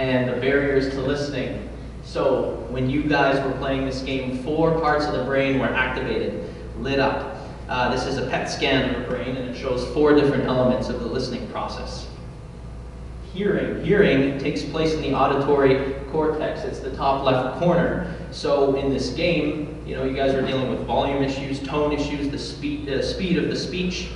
and the barriers to listening. So when you guys were playing this game, 4 parts of the brain were activated, lit up. This is a PET scan of the brain, and it shows 4 different elements of the listening process. Hearing takes place in the auditory cortex. It's the top left corner. So in this game, you guys are dealing with volume issues, tone issues, the speed of the speech,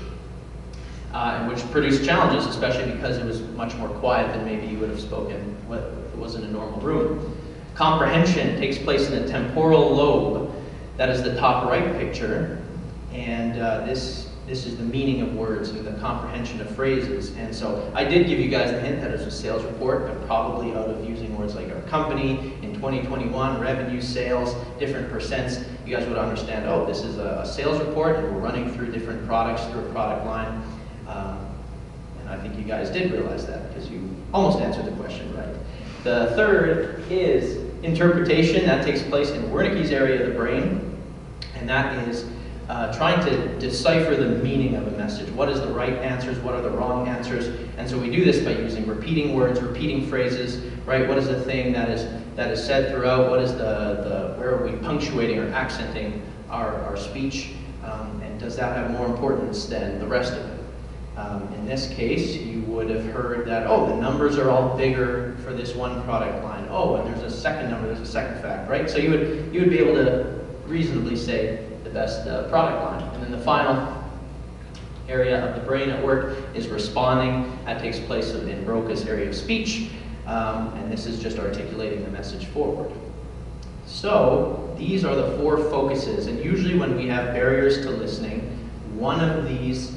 which produced challenges, especially because it was much more quiet than maybe you would have spoken if it was in a normal room. Comprehension takes place in the temporal lobe. That is the top right picture, and this is the meaning of words and the comprehension of phrases. And so I did give you guys a hint that it was a sales report, but probably out of using words like our company in 2021, revenue, sales, different percents, you guys would understand, oh, this is a sales report, and we're running through different products, through a product line. And I think you guys did realize that because you almost answered the question right. The third is interpretation. That takes place in Wernicke's area of the brain, and that is trying to decipher the meaning of a message. What is the right answers? What are the wrong answers? And so we do this by using repeating words, repeating phrases, right? What is the thing that is said throughout? What is where are we punctuating or accenting our speech? And does that have more importance than the rest of it? In this case, you would have heard that, oh, the numbers are all bigger for this one product line. Oh, and there's a second number, there's a second fact, right? So you would be able to reasonably say the best product line. And then the final area of the brain at work is responding. That takes place in Broca's area of speech, and this is just articulating the message forward. So these are the 4 focuses, and usually when we have barriers to listening, one of these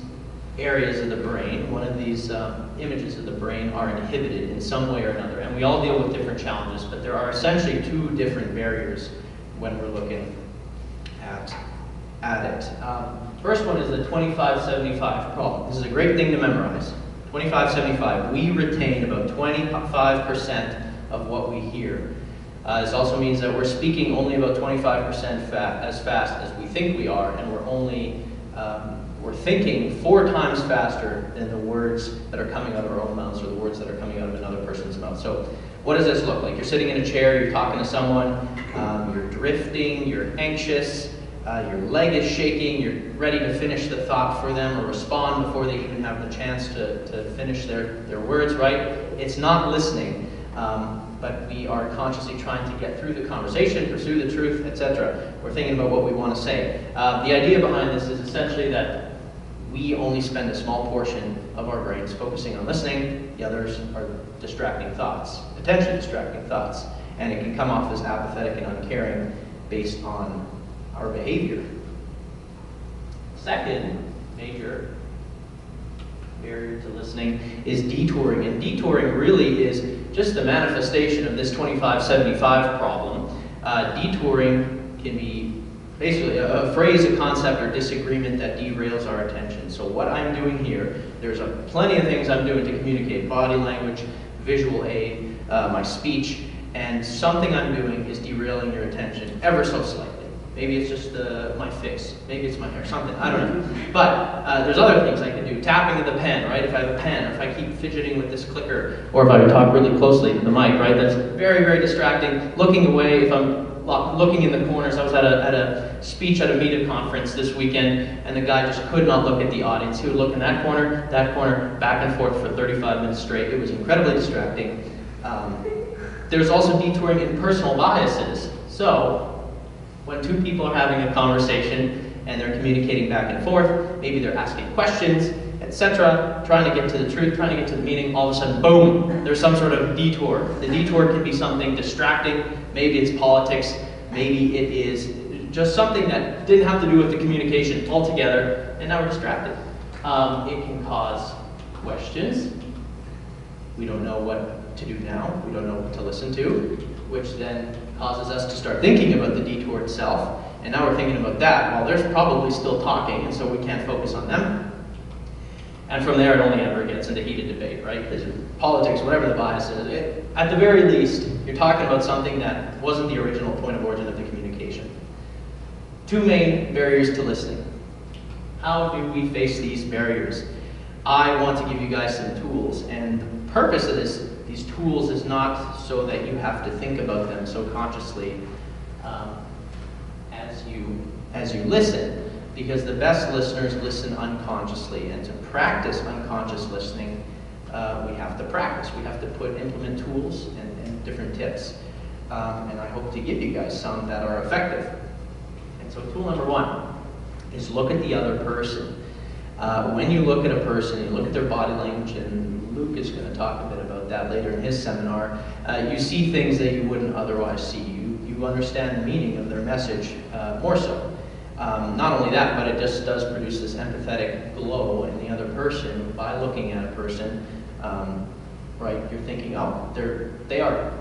areas of the brain, one of these images of the brain are inhibited in some way or another. And we all deal with different challenges, but there are essentially 2 different barriers when we're looking at it. First one is the 25-75 problem. This is a great thing to memorize. 25-75. We retain about 25% of what we hear. This also means that we're speaking only about 25% as fast as we think we are, and we're thinking 4 times faster than the words that are coming out of our own mouths or the words that are coming out of another person's mouth. So what does this look like? You're sitting in a chair, you're talking to someone, you're drifting, you're anxious, your leg is shaking, you're ready to finish the thought for them or respond before they even have the chance to finish their words, right? It's not listening, but we are consciously trying to get through the conversation, pursue the truth, etc. We're thinking about what we want to say. The idea behind this is essentially that we only spend a small portion of our brains focusing on listening. The others are distracting thoughts, potentially distracting thoughts. And it can come off as apathetic and uncaring based on our behavior. Second major barrier to listening is detouring. And detouring really is just the manifestation of this 25-75 problem. Detouring can be basically a phrase, a concept, or disagreement that derails our attention. So what I'm doing here, there's plenty of things I'm doing to communicate: body language, visual aid, my speech, and something I'm doing is derailing your attention ever so slightly. Maybe it's just my face, maybe it's my hair, something, I don't know. But there's other things I can do. Tapping of the pen, right? If I have a pen, or if I keep fidgeting with this clicker, or if I talk really closely to the mic, right? That's very, very distracting. Looking away, if I'm looking in the corners. I was at a speech at a meetup conference this weekend, and the guy just could not look at the audience. He would look in that corner, back and forth for 35 minutes straight. It was incredibly distracting. There's also detouring in personal biases. So when 2 people are having a conversation and they're communicating back and forth, maybe they're asking questions, etc., trying to get to the truth, trying to get to the meaning, all of a sudden, boom, there's some sort of detour. The detour can be something distracting. Maybe it's politics. Maybe it is just something that didn't have to do with the communication altogether, and now we're distracted. It can cause questions. We don't know what to do now. We don't know what to listen to, which then causes us to start thinking about the detour itself. And now we're thinking about that while they're probably still talking, and so we can't focus on them. And from there, it only ever gets into heated debate, right? Because politics, whatever the bias is, at the very least, you're talking about something that wasn't the original point of origin of the communication. 2 main barriers to listening. How do we face these barriers? I want to give you guys some tools, and the purpose of these tools is not so that you have to think about them so consciously as you listen, because the best listeners listen unconsciously, and to practice unconscious listening, we have to practice. We have to implement tools and different tips, and I hope to give you guys some that are effective. And so tool number one is look at the other person. When you look at a person, you look at their body language, and Luke is going to talk a bit about that later in his seminar, you see things that you wouldn't otherwise see. You understand the meaning of their message more so. Not only that, but it just does produce this empathetic glow in the other person by looking at a person. Right? You're thinking, oh,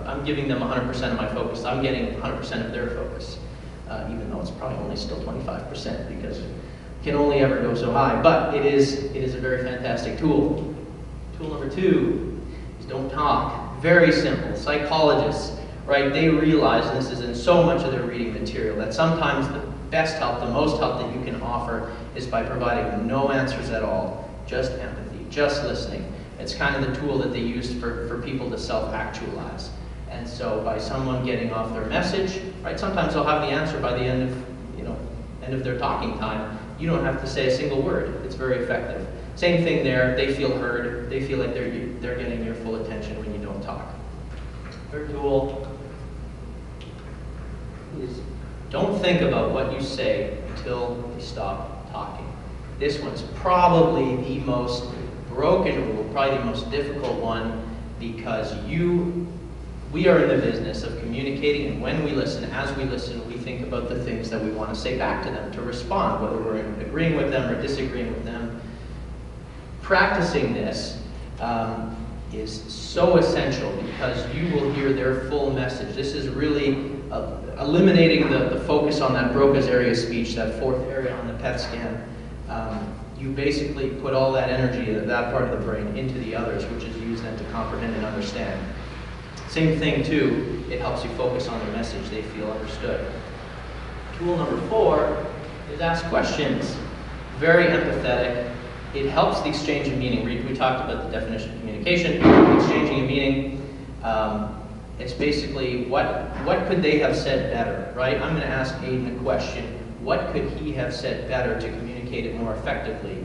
I'm giving them 100% of my focus. I'm getting 100% of their focus, even though it's probably only still 25% because it can only ever go so high. But it is a very fantastic tool. Tool number two is don't talk. Very simple. Psychologists, right? They realize, and this is in so much of their reading material, that sometimes the best help, the most help that you can offer is by providing no answers at all, just empathy, just listening. It's kind of the tool that they use for people to self-actualize. And so by someone getting off their message, right, sometimes they'll have the answer by the end of their talking time. You don't have to say a single word. It's very effective. Same thing there. They feel heard. They feel like they're getting your full attention when you don't talk. Third tool is don't think about what you say until you stop talking. This one's probably the most broken rule, probably the most difficult one, because we are in the business of communicating, and when we listen, as we listen, we think about the things that we want to say back to them, to respond, whether we're agreeing with them or disagreeing with them. Practicing this is so essential because you will hear their full message. This is really eliminating the focus on that Broca's area of speech, that fourth area on the PET scan. You basically put all that energy, that part of the brain, into the others, which is used then to comprehend and understand. Same thing too, it helps you focus on the message. They feel understood. Tool number 4 is ask questions. Very empathetic. It helps the exchange of meaning. We talked about the definition of communication, exchanging of meaning. It's basically what could they have said better, right? I'm going to ask Aiden a question. What could he have said better to communicate it more effectively?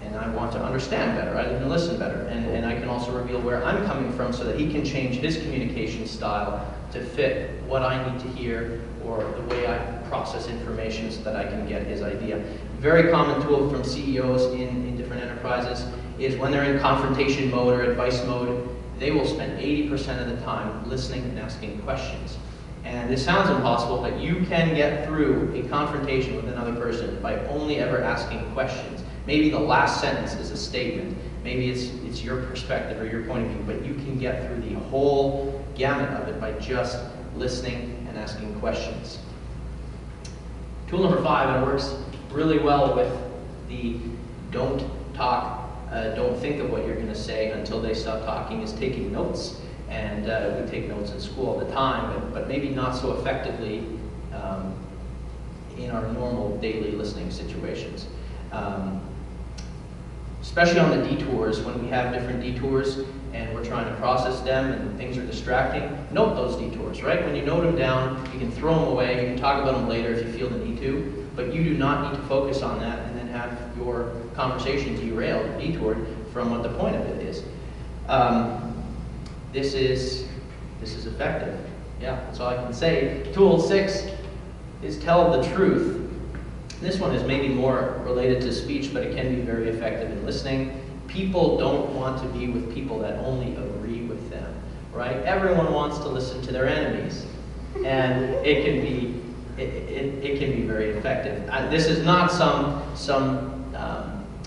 And I want to understand better. I can listen better. And I can also reveal where I'm coming from so that he can change his communication style to fit what I need to hear or the way I process information so that I can get his idea. Very common tool from CEOs in different enterprises is when they're in confrontation mode or advice mode, they will spend 80% of the time listening and asking questions. And this sounds impossible, but you can get through a confrontation with another person by only ever asking questions. Maybe the last sentence is a statement. Maybe it's your perspective or your point of view, but you can get through the whole gamut of it by just listening and asking questions. Tool number 5, and it works really well with the don't talk, don't think of what you're going to say until they stop talking, is taking notes. And we take notes in school all the time, but maybe not so effectively in our normal daily listening situations. Especially on the detours, when we have different detours and we're trying to process them and things are distracting, note those detours, right? When you note them down, you can throw them away, you can talk about them later if you feel the need to, but you do not need to focus on that and then have your conversation derailed or detoured from what the point of it is. This is effective. Yeah, that's all I can say. Tool 6 is tell the truth. This one is maybe more related to speech, but it can be very effective in listening. People don't want to be with people that only agree with them, right? Everyone wants to listen to their enemies, and it can be very effective. This is not some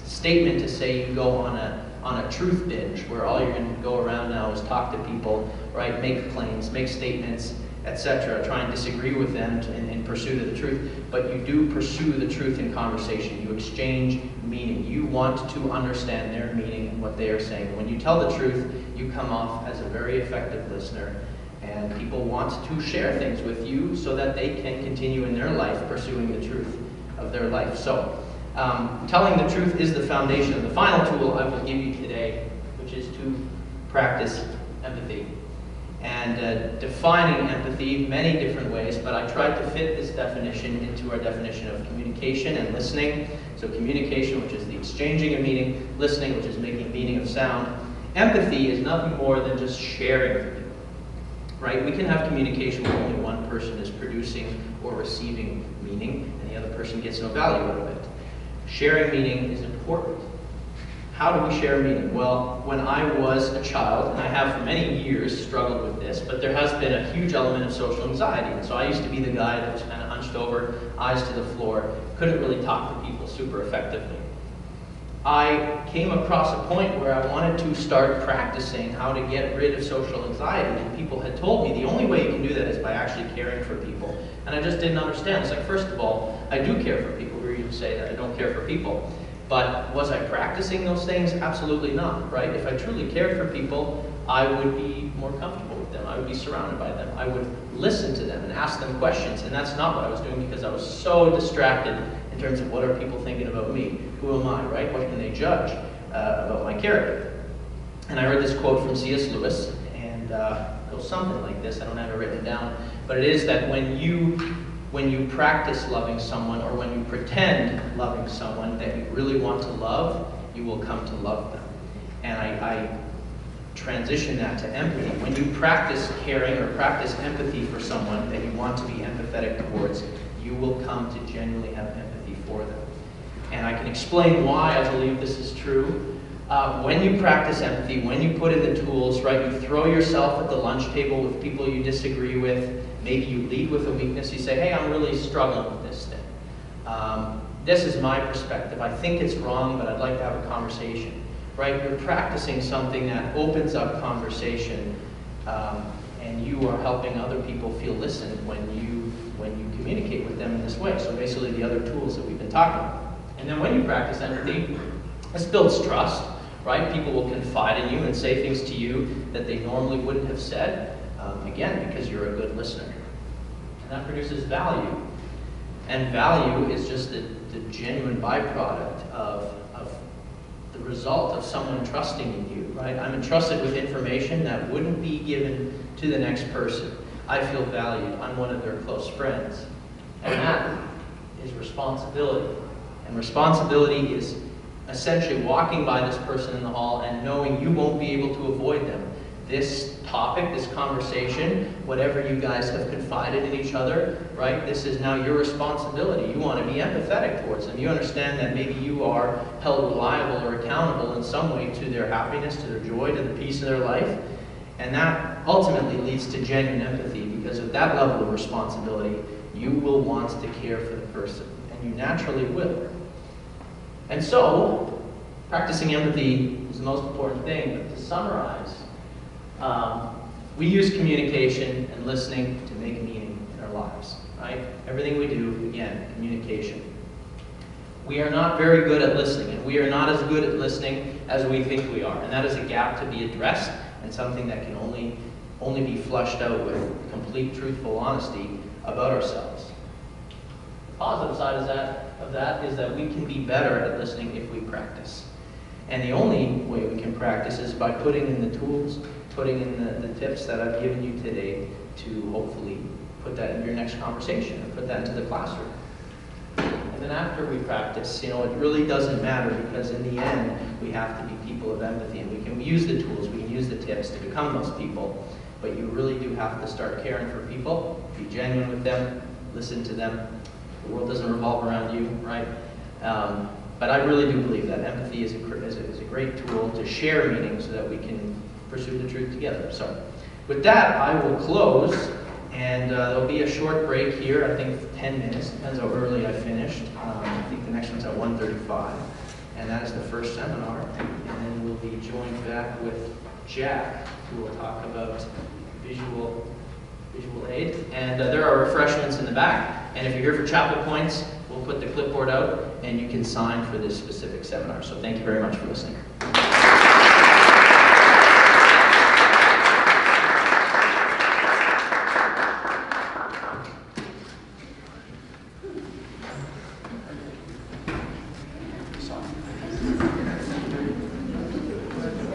statement to say you go on a truth binge where all you're going to go around now is talk to people, right? Make claims, make statements, etc. Try and disagree with them in pursuit of the truth. But you do pursue the truth in conversation. You exchange meaning. You want to understand their meaning and what they are saying. When you tell the truth, you come off as a very effective listener. And people want to share things with you so that they can continue in their life pursuing the truth of their life. So, telling the truth is the foundation of the final tool I will give you today, which is to practice and defining empathy many different ways, but I tried to fit this definition into our definition of communication and listening. So communication, which is the exchanging of meaning, listening, which is making meaning of sound. Empathy is nothing more than just sharing with people, right? We can have communication where only one person is producing or receiving meaning, and the other person gets no value out of it. Sharing meaning is important. How do we share meaning? Well, when I was a child, and I have for many years struggled with this, but there has been a huge element of social anxiety. And so I used to be the guy that was kind of hunched over, eyes to the floor, couldn't really talk to people super effectively. I came across a point where I wanted to start practicing how to get rid of social anxiety, and people had told me the only way you can do that is by actually caring for people. And I just didn't understand. It's like, first of all, I do care for people. Who are you to say that I don't care for people? But was I practicing those things? Absolutely not, right? If I truly cared for people, I would be more comfortable with them. I would be surrounded by them. I would listen to them and ask them questions. And that's not what I was doing because I was so distracted in terms of what are people thinking about me? Who am I, right? What can they judge about my character? And I heard this quote from C.S. Lewis, and it goes something like this. I don't have it written down. But it is that when you practice loving someone, or when you pretend loving someone that you really want to love, you will come to love them. And I transition that to empathy. When you practice caring or practice empathy for someone that you want to be empathetic towards, you will come to genuinely have empathy for them. And I can explain why I believe this is true. When you practice empathy, when you put in the tools, right, you throw yourself at the lunch table with people you disagree with. Maybe you lead with a weakness. You say, hey, I'm really struggling with this thing. This is my perspective. I think it's wrong, but I'd like to have a conversation. Right? You're practicing something that opens up conversation, and you are helping other people feel listened when you communicate with them in this way. So basically the other tools that we've been talking about. And then when you practice empathy, this builds trust. Right? People will confide in you and say things to you that they normally wouldn't have said. Again, because you're a good listener. And that produces value. And value is just the genuine byproduct of the result of someone trusting in you, right? I'm entrusted with information that wouldn't be given to the next person. I feel valued. I'm one of their close friends. And that is responsibility. And responsibility is essentially walking by this person in the hall and knowing you won't be able to avoid them. This topic, this conversation, whatever you guys have confided in each other, right? This is now your responsibility. You want to be empathetic towards them. You understand that maybe you are held reliable or accountable in some way to their happiness, to their joy, to the peace of their life. And that ultimately leads to genuine empathy, because with that level of responsibility, you will want to care for the person, and you naturally will. And so, practicing empathy is the most important thing. But to summarize, we use communication and listening to make meaning in our lives, right? Everything we do, again, communication. We are not very good at listening, and we are not as good at listening as we think we are. And that is a gap to be addressed, and something that can only be flushed out with complete, truthful honesty about ourselves. The positive side of that is that we can be better at listening if we practice. And the only way we can practice is by putting in the tools, putting in the tips that I've given you today to hopefully put that in your next conversation or put that into the classroom. And then after we practice, it really doesn't matter, because in the end, we have to be people of empathy, and we can use the tools, we can use the tips to become those people, but you really do have to start caring for people, be genuine with them, listen to them. The world doesn't revolve around you, right? But I really do believe that empathy is a great tool to share meaning so that we can pursue the truth together. So with that, I will close, and there'll be a short break here, I think 10 minutes, depends how early I finished. I think the next one's at 1:35, and that is the first seminar. And then we'll be joined back with Jack, who will talk about visual aid. And there are refreshments in the back, and if you're here for chapel points, we'll put the clipboard out, and you can sign for this specific seminar. So thank you very much for listening.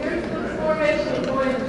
Here's the formation point.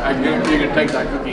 I guarantee you can take that.